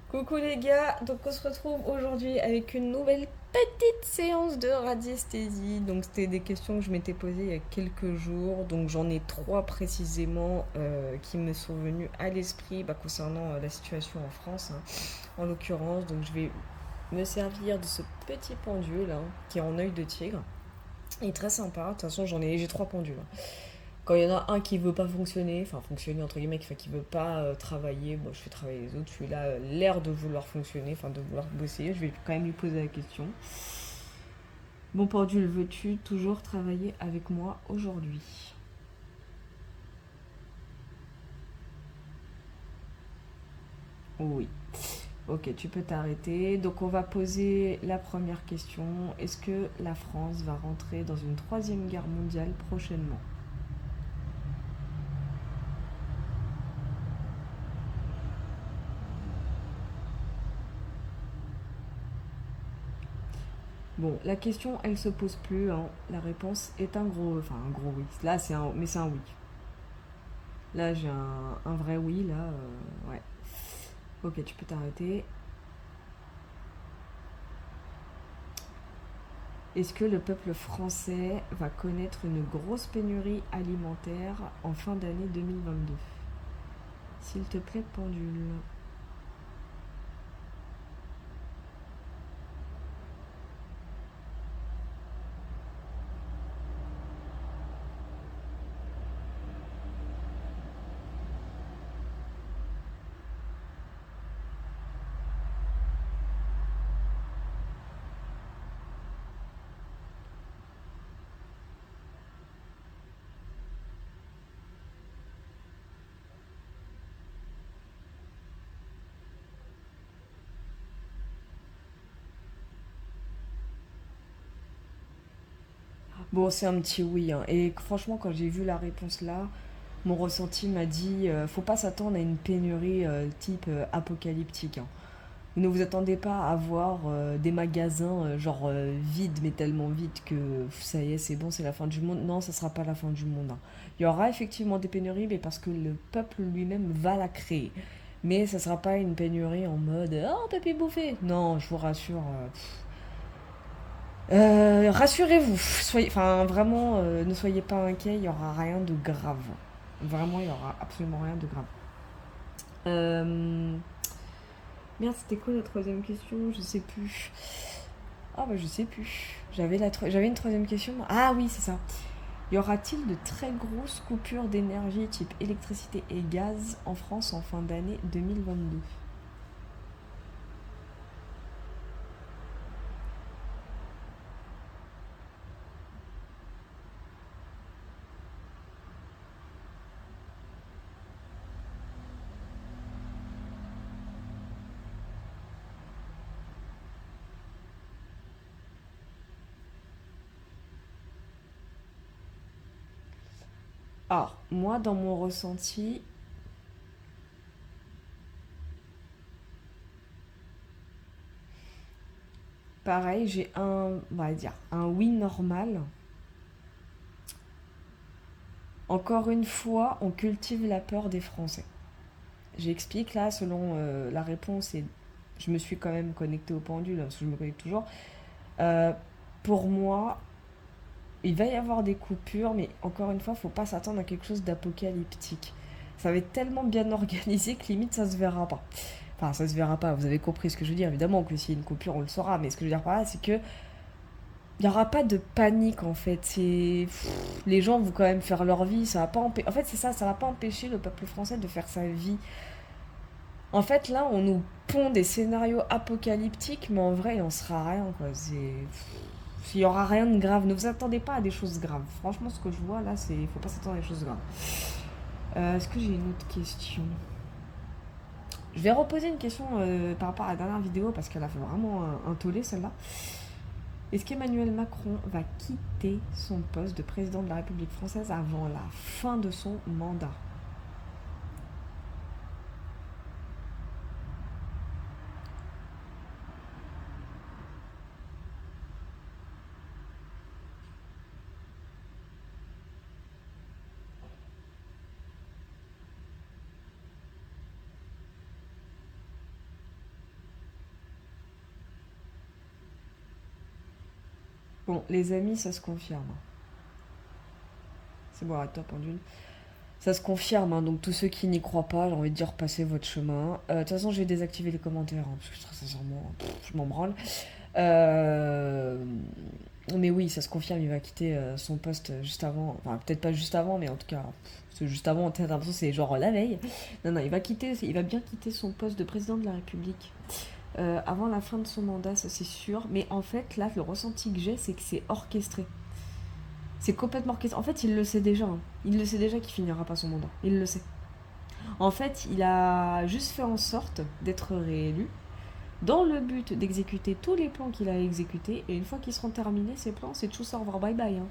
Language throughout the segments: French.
Coucou les gars, donc on se retrouve aujourd'hui avec une nouvelle petite séance de radiesthésie. Donc c'était des questions que je m'étais posées il y a quelques jours, donc j'en ai trois précisément qui me sont venues à l'esprit concernant la situation en France, hein, en l'occurrence. Donc je vais me servir de ce petit pendule hein, qui est en œil de tigre. Il est très sympa, de toute façon j'ai trois pendules, hein. Quand il y en a un qui veut pas fonctionner, enfin fonctionner entre guillemets, qui veut pas travailler, bon je fais travailler les autres, celui-là l'air de vouloir fonctionner, enfin de vouloir bosser, je vais quand même lui poser la question. Bon pendule, veux-tu toujours travailler avec moi aujourd'hui? Oui. Ok, tu peux t'arrêter. Donc on va poser la première question. Est-ce que la France va rentrer dans une troisième guerre mondiale prochainement? Bon, la question, elle se pose plus, hein. La réponse est un gros oui. Là, mais c'est un oui. Là, j'ai un vrai oui, là. Ouais. Ok, tu peux t'arrêter. Est-ce que le peuple français va connaître une grosse pénurie alimentaire en fin d'année 2022? S'il te plaît, pendule. Bon, c'est un petit oui, hein. Et franchement, quand j'ai vu la réponse là, mon ressenti m'a dit faut pas s'attendre à une pénurie type apocalyptique, hein. Ne vous attendez pas à voir des magasins vides, mais tellement vides que ça y est, c'est bon, c'est la fin du monde. Non, ça sera pas la fin du monde, hein. Il y aura effectivement des pénuries, mais parce que le peuple lui-même va la créer. Mais ça sera pas une pénurie en mode oh, on peut plus bouffer. Non, je vous rassure. Rassurez-vous, enfin vraiment, ne soyez pas inquiets, il y aura rien de grave. Vraiment, il y aura absolument rien de grave. Euh, Merde, c'était quoi la troisième question? Je sais plus. Ah bah je sais plus. J'avais une troisième question. Ah oui, c'est ça. Y aura-t-il de très grosses coupures d'énergie type électricité et gaz en France en fin d'année 2022? Ah, moi dans mon ressenti, pareil, j'ai on va dire, un oui normal. Encore une fois, on cultive la peur des Français. J'explique là, selon la réponse, et je me suis quand même connectée au pendule, parce que je me connecte toujours. Euh, pour moi, il va y avoir des coupures, mais encore une fois, faut pas s'attendre à quelque chose d'apocalyptique. Ça va être tellement bien organisé que limite ça se verra pas. Enfin, ça se verra pas, vous avez compris ce que je veux dire. Évidemment que s'il y a une coupure, on le saura, mais ce que je veux dire par là, c'est que il n'y aura pas de panique en fait. Les gens vont quand même faire leur vie. Ça va pas En fait, c'est ça, ça va pas empêcher le peuple français de faire sa vie. En fait, là, on nous pond des scénarios apocalyptiques, mais en vrai, il en sera rien, quoi. Il y aura rien de grave. Ne vous attendez pas à des choses graves. Franchement, ce que je vois là, c'est. Il faut pas s'attendre à des choses graves. Est-ce que j'ai une autre question? Je vais reposer une question par rapport à la dernière vidéo parce qu'elle a fait vraiment un tollé celle-là. Est-ce qu'Emmanuel Macron va quitter son poste de président de la République française avant la fin de son mandat? Bon, les amis, ça se confirme. C'est bon, arrête-toi, pendule. Ça se confirme, hein, donc tous ceux qui n'y croient pas, j'ai envie de dire, passez votre chemin. De toute façon, je vais désactiver les commentaires, hein, parce que très sincèrement, je m'en branle. Euh, Mais oui, ça se confirme, il va quitter son poste juste avant. Enfin, peut-être pas juste avant, mais en tout cas, parce que juste avant, on a l'impression que c'est genre la veille. Non, non, il va bien quitter son poste de président de la République avant la fin de son mandat, ça c'est sûr. Mais en fait, là, le ressenti que j'ai, c'est que c'est orchestré. C'est complètement orchestré. En fait, il le sait déjà, hein. Il le sait déjà qu'il finira pas son mandat. Il le sait. En fait, il a juste fait en sorte d'être réélu dans le but d'exécuter tous les plans qu'il a exécutés. Et une fois qu'ils seront terminés, ces plans, c'est tout au revoir, bye bye, hein.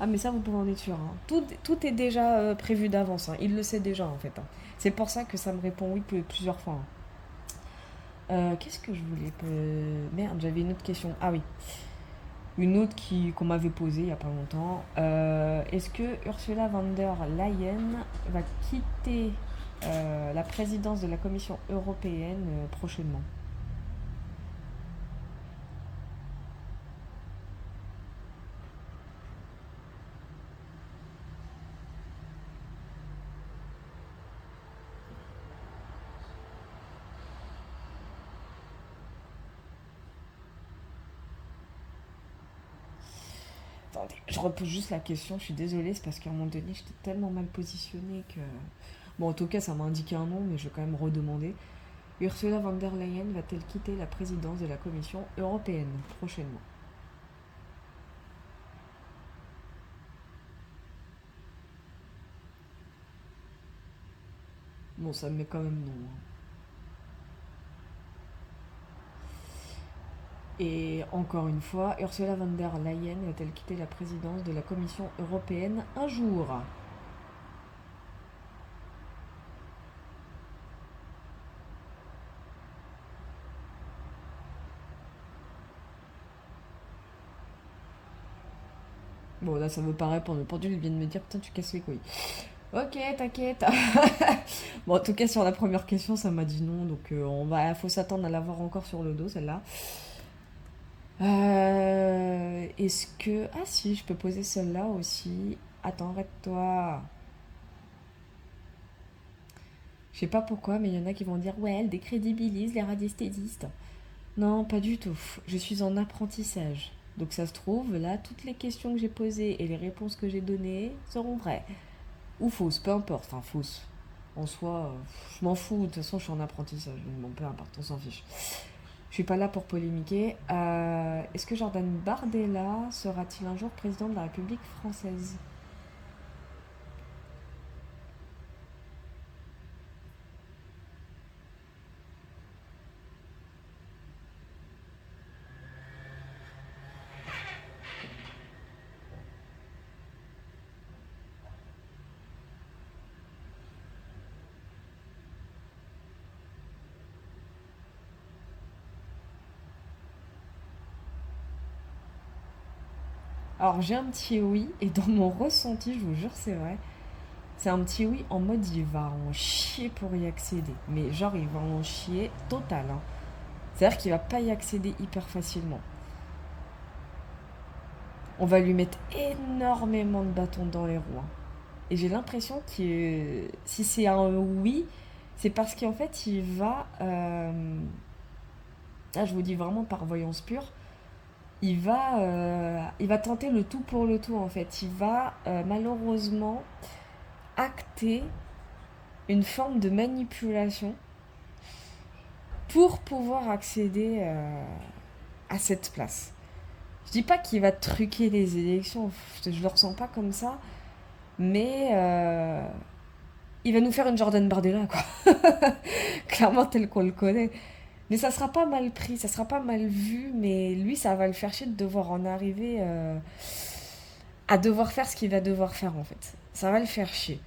Ah, mais ça, vous pouvez en être sûr, hein. Tout est déjà prévu d'avance, hein. Il le sait déjà, en fait, hein. C'est pour ça que ça me répond oui plusieurs fois, hein. Qu'est-ce que je voulais... Merde, j'avais une autre question. Ah oui. Une autre qu'on m'avait posée il n'y a pas longtemps. Est-ce que Ursula von der Leyen va quitter la présidence de la Commission européenne prochainement? Attendez, je repose juste la question, je suis désolée, c'est parce qu'à un moment donné, j'étais tellement mal positionnée que... Bon, en tout cas, ça m'a indiqué un nom, mais je vais quand même redemander. Ursula von der Leyen va-t-elle quitter la présidence de la Commission européenne prochainement? Bon, ça me met quand même non, hein. Et encore une fois, Ursula von der Leyen va-t-elle quitter la présidence de la Commission européenne un jour? Bon, là, ça me paraît pour le pendule, il vient de me dire, putain, tu casses les couilles. Ok, t'inquiète. Bon, en tout cas, sur la première question, ça m'a dit non, donc faut s'attendre à l'avoir encore sur le dos, celle-là. Est-ce que... Ah si, je peux poser celle-là aussi. Attends, arrête-toi. Je sais pas pourquoi, mais il y en a qui vont dire, ouais, elle décrédibilise les radiesthésistes. Non, pas du tout. Je suis en apprentissage. Donc ça se trouve, là, toutes les questions que j'ai posées et les réponses que j'ai données seront vraies. Ou fausses, peu importe. Enfin, fausses. En soi, je m'en fous. De toute façon, je suis en apprentissage. Donc bon, peu importe, on s'en fiche. Je suis pas là pour polémiquer. Est-ce que Jordan Bardella sera-t-il un jour président de la République française? Alors j'ai un petit oui, et dans mon ressenti, je vous jure, c'est vrai, c'est un petit oui en mode il va en chier pour y accéder. Mais genre, il va en chier total, hein. C'est-à-dire qu'il va pas y accéder hyper facilement. On va lui mettre énormément de bâtons dans les roues, hein. Et j'ai l'impression que si c'est un oui, c'est parce qu'en fait, il va... Là, je vous dis vraiment par voyance pure, il va tenter le tout pour le tout, en fait. Il va malheureusement acter une forme de manipulation pour pouvoir accéder à cette place. Je dis pas qu'il va truquer les élections, je le ressens pas comme ça, mais il va nous faire une Jordan Bardella, quoi. Clairement, tel qu'on le connaît. Mais ça sera pas mal pris, ça sera pas mal vu, mais lui, ça va le faire chier de devoir en arriver à devoir faire ce qu'il va devoir faire, en fait. Ça va le faire chier.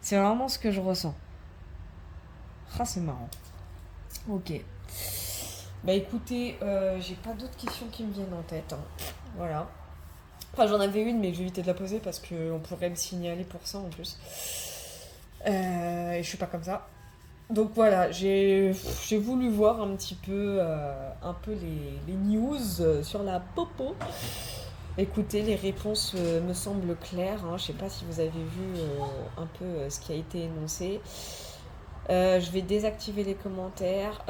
C'est vraiment ce que je ressens. Ah, c'est marrant. Ok. Bah écoutez, j'ai pas d'autres questions qui me viennent en tête, hein. Voilà. Enfin, j'en avais une, mais je vais éviter de la poser parce qu'on pourrait me signaler pour ça en plus. Et je suis pas comme ça. Donc voilà, j'ai voulu voir un peu les news sur la popo. Écoutez, les réponses me semblent claires, hein. Je ne sais pas si vous avez vu un peu ce qui a été énoncé. Je vais désactiver les commentaires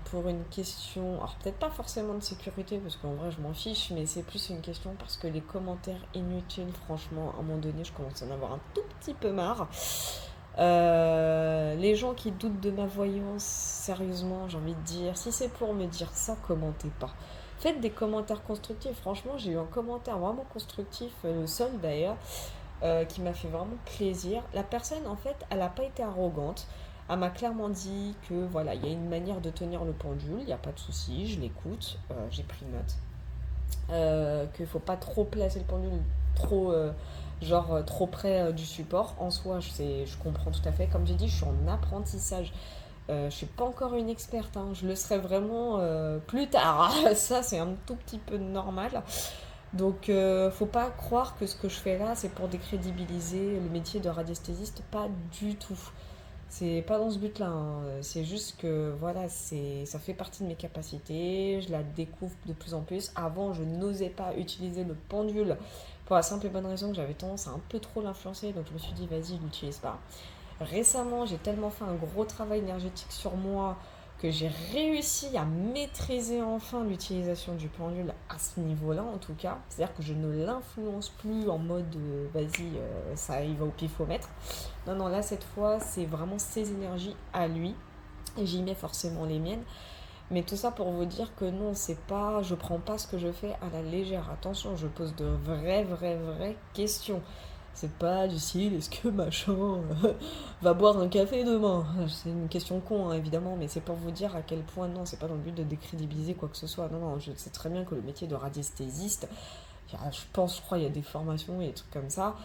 pour une question, alors peut-être pas forcément de sécurité, parce qu'en vrai je m'en fiche, mais c'est plus une question parce que les commentaires inutiles, franchement, à un moment donné, je commence à en avoir un tout petit peu marre. Les gens qui doutent de ma voyance, sérieusement, j'ai envie de dire, si c'est pour me dire ça, commentez pas. Faites des commentaires constructifs. Franchement, j'ai eu un commentaire vraiment constructif, le seul d'ailleurs, qui m'a fait vraiment plaisir. La personne, en fait, elle n'a pas été arrogante. Elle m'a clairement dit que voilà, il y a une manière de tenir le pendule, il n'y a pas de souci, je l'écoute, j'ai pris note. Qu'il ne faut pas trop placer le pendule trop, trop près du support. En soi, je comprends tout à fait. Comme j'ai dit, je suis en apprentissage. Je suis pas encore une experte, hein. Je le serai vraiment plus tard. Ça, c'est un tout petit peu normal. Donc, faut pas croire que ce que je fais là, c'est pour décrédibiliser le métier de radiesthésiste. Pas du tout. C'est pas dans ce but-là, hein. C'est juste que voilà, ça fait partie de mes capacités. Je la découvre de plus en plus. Avant, je n'osais pas utiliser le pendule pour la simple et bonne raison que j'avais tendance à un peu trop l'influencer. Donc, je me suis dit, vas-y, je l'utilise pas. Récemment, j'ai tellement fait un gros travail énergétique sur moi que j'ai réussi à maîtriser enfin l'utilisation du pendule à ce niveau-là, en tout cas. C'est-à-dire que je ne l'influence plus en mode vas-y, ça il va au pifomètre. Non, non, là, cette fois, c'est vraiment ses énergies à lui. Et j'y mets forcément les miennes. Mais tout ça pour vous dire que non, c'est pas, je prends pas ce que je fais à la légère. Attention, je pose de vraies questions. C'est pas du style, est-ce que machin va boire un café demain? C'est une question con, hein, évidemment, mais c'est pour vous dire à quel point, non, c'est pas dans le but de décrédibiliser quoi que ce soit. Non, non, je sais très bien que le métier de radiesthésiste, je crois, il y a des formations et des trucs comme ça.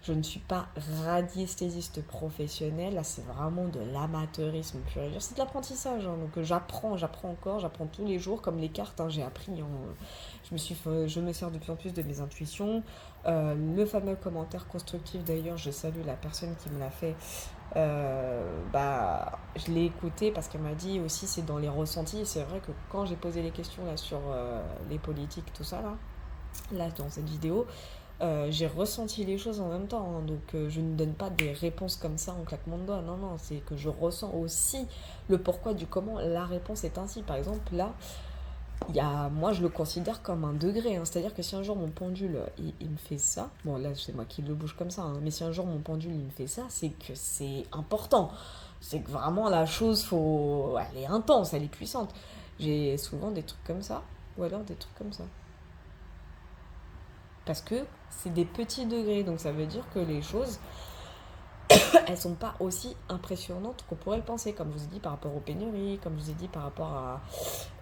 Je ne suis pas radiesthésiste professionnel, là c'est vraiment de l'amateurisme pur et dur. C'est de l'apprentissage, hein, donc j'apprends encore, j'apprends tous les jours, comme les cartes, hein, j'ai appris, hein. Je me sers de plus en plus de mes intuitions. Le fameux commentaire constructif d'ailleurs, je salue la personne qui me l'a fait. Je l'ai écouté parce qu'elle m'a dit aussi c'est dans les ressentis. C'est vrai que quand j'ai posé les questions là sur les politiques, tout ça là dans cette vidéo, j'ai ressenti les choses en même temps, hein. Donc je ne donne pas des réponses comme ça en claquement de doigts. Non, non, c'est que je ressens aussi le pourquoi du comment la réponse est ainsi. Par exemple, là, moi je le considère comme un degré, hein. C'est-à-dire que si un jour mon pendule il me fait ça, bon là c'est moi qui le bouge comme ça, hein, mais si un jour mon pendule il me fait ça, c'est que c'est important. C'est que vraiment la chose, elle est intense, elle est puissante. J'ai souvent des trucs comme ça, ou alors des trucs comme ça. Parce que c'est des petits degrés, donc ça veut dire que les choses, elles sont pas aussi impressionnantes qu'on pourrait le penser, comme je vous ai dit par rapport aux pénuries, comme je vous ai dit par rapport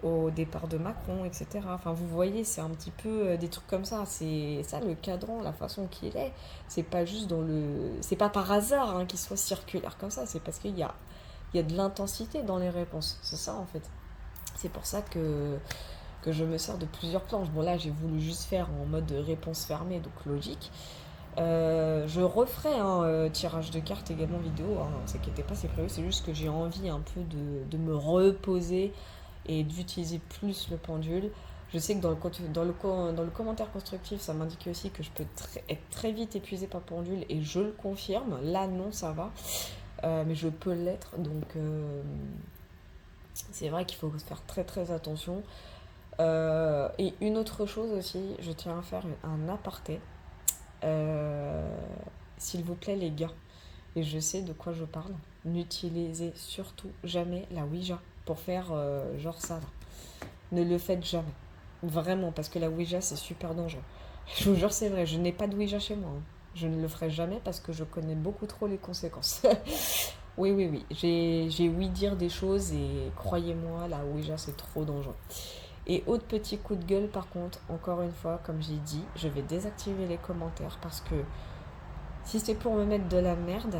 au départ de Macron, etc. Enfin, vous voyez, c'est un petit peu des trucs comme ça. C'est ça le cadran, la façon qu'il est. C'est pas juste c'est pas par hasard hein, qu'il soit circulaire comme ça. C'est parce qu'il y a de l'intensité dans les réponses. C'est ça en fait. C'est pour ça que je me sers de plusieurs planches. Bon là j'ai voulu juste faire en mode réponse fermée, donc logique. Je referai un tirage de cartes également vidéo, hein, ne vous inquiétez pas, c'est prévu, c'est juste que j'ai envie un peu de me reposer et d'utiliser plus le pendule. Je sais que dans le commentaire constructif, ça m'indiquait aussi que je peux être très vite épuisée par le pendule et je le confirme. Là, non, ça va, mais je peux l'être, donc c'est vrai qu'il faut faire très attention. Et une autre chose aussi, je tiens à faire un aparté. Euh, S'il vous plaît, les gars, et je sais de quoi je parle, n'utilisez surtout jamais la Ouija pour faire genre ça, là. Ne le faites jamais. Vraiment, parce que la Ouija, c'est super dangereux. Je vous jure, c'est vrai, je n'ai pas de Ouija chez moi, hein. Je ne le ferai jamais parce que je connais beaucoup trop les conséquences. Oui. J'ai ouï dire des choses et croyez-moi, la Ouija, c'est trop dangereux. Et autre petit coup de gueule par contre, encore une fois, comme j'ai dit, je vais désactiver les commentaires parce que si c'est pour me mettre de la merde,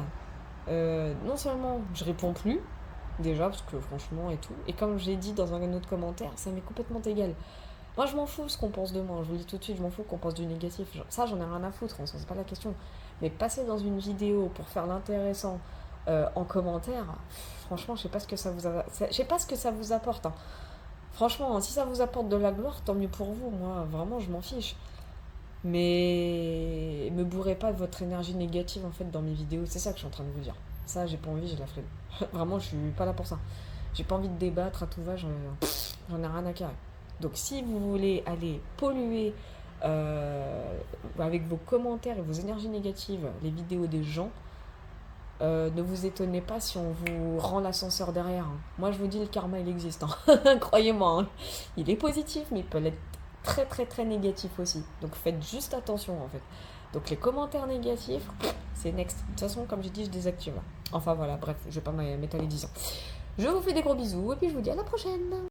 non seulement je réponds plus, déjà parce que franchement et tout, et comme j'ai dit dans un autre commentaire, ça m'est complètement égal. Moi je m'en fous ce qu'on pense de moi, je vous le dis tout de suite, je m'en fous qu'on pense du négatif. Ça j'en ai rien à foutre, c'est pas la question. Mais passer dans une vidéo pour faire l'intéressant en commentaire, franchement je sais pas ce que ça je sais pas ce que ça vous apporte, hein. Franchement, si ça vous apporte de la gloire, tant mieux pour vous. Moi, vraiment, je m'en fiche. Mais me bourrez pas de votre énergie négative en fait dans mes vidéos, c'est ça que je suis en train de vous dire. Ça, j'ai pas envie, j'ai la flemme. Vraiment, je suis pas là pour ça. J'ai pas envie de débattre à tout va, j'en ai rien à carrer. Donc si vous voulez aller polluer avec vos commentaires et vos énergies négatives les vidéos des gens, ne vous étonnez pas si on vous rend l'ascenseur derrière. Hein. Moi, je vous dis, le karma, il existe. Hein. Croyez-moi. Hein. Il est positif, mais il peut être très, très, très négatif aussi. Donc, faites juste attention, en fait. Donc, les commentaires négatifs, c'est next. De toute façon, comme j'ai dit, je désactive. Enfin, voilà, bref, je vais pas m'étaler 10 ans. Je vous fais des gros bisous, et puis je vous dis à la prochaine.